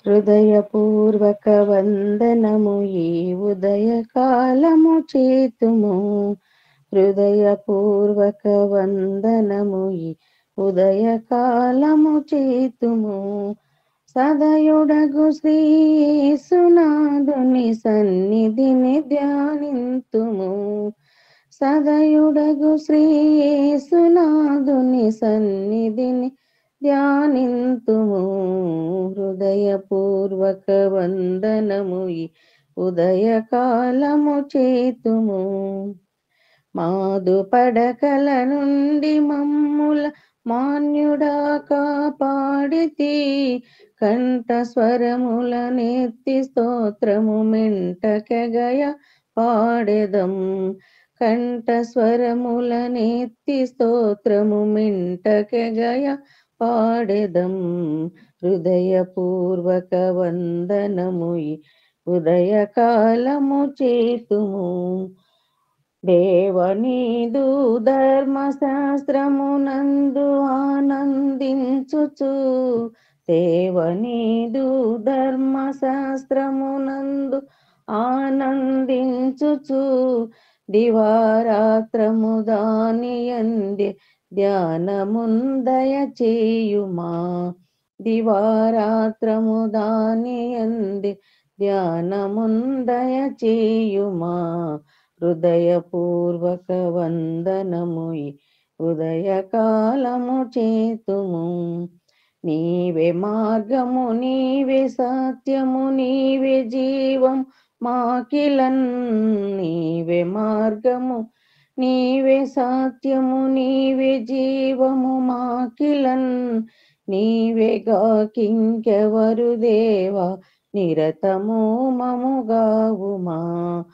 హృదయపూర్వక వందనము ఈ ఉదయకాలము చేతుము. హృదయపూర్వక వందనము ఈ ఉదయకాలము చేతుము. సదయుడగు శ్రీయేసునాథుని సన్నిధిని ధ్యానింతుము. సదయుడగు శ్రీయేసునాథుని సన్నిధిని ధ్యానింతుము. హృదయపూర్వక వందనము ఈ ఉదయకాలము చేతుము. మాదు పడకల నుండి మమ్ముల మాన్యుడా కాపాడితి. కంఠ స్వరముల నెత్తి స్తోత్రము మెంటకెగయ పాడెదం. కంఠ స్వరముల నెత్తి స్తోత్రము మెంటకెగయ పాడెదం. హృదయపూర్వక వందనము ఈ ఉదయకాలము చేతుము. దేవనీదు ధర్మశాస్త్రమునందు ఆనందించుచు. దేవనీదు ధర్మశాస్త్రమునందు ఆనందించుచు. దివారాత్రము దానియందే ధ్యానముందయ చేయుమా. దివారాత్రము దానియందే ధ్యానముందయ చేయుమా. హృదయపూర్వక వందనము ఈ ఉదయకాలము చేతుము. నీవే మార్గము నీవే సత్యము నీవే జీవం మాకిలన్. నీవే మార్గము నీవే సత్యము నీవే జీవము మాకిలన్. నీవేగాకింకెవరు దేవా నిరతము మముగావుమా.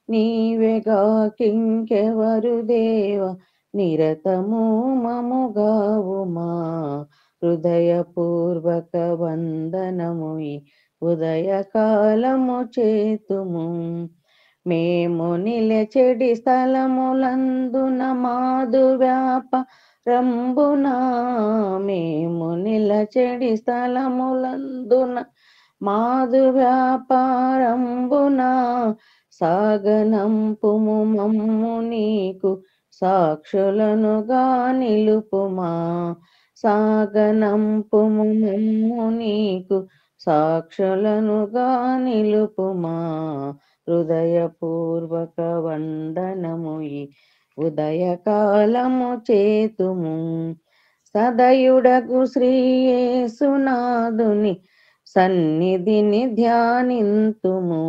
నీవేగాకింకెవరు దేవ నిరతము మముగావుమా. హృదయపూర్వక వందనము ఈ ఉదయకాలము చేతుము. మేము నిలచెడి స్థలములందున మాదు వ్యాపారంబున. మేము నిలచెడి స్థలములందున మాదు వ్యాపారంబున. సాగనంపుము మమ్ము నీకు సాక్షులనుగా నిలుపుమా. సాగనంపుము మమ్ము నీకు సాక్షులనుగా నిలుపుమా. హృదయపూర్వక వందనము ఈ ఉదయకాలము చేతుము. సదయుడగు శ్రీయేసునాథుని సన్నిధిని ధ్యానింతుము.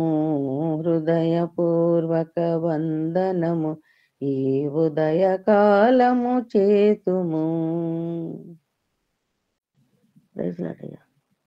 హృదయపూర్వక వందనము ఈ ఉదయకాలము చేతుము. Praise lord.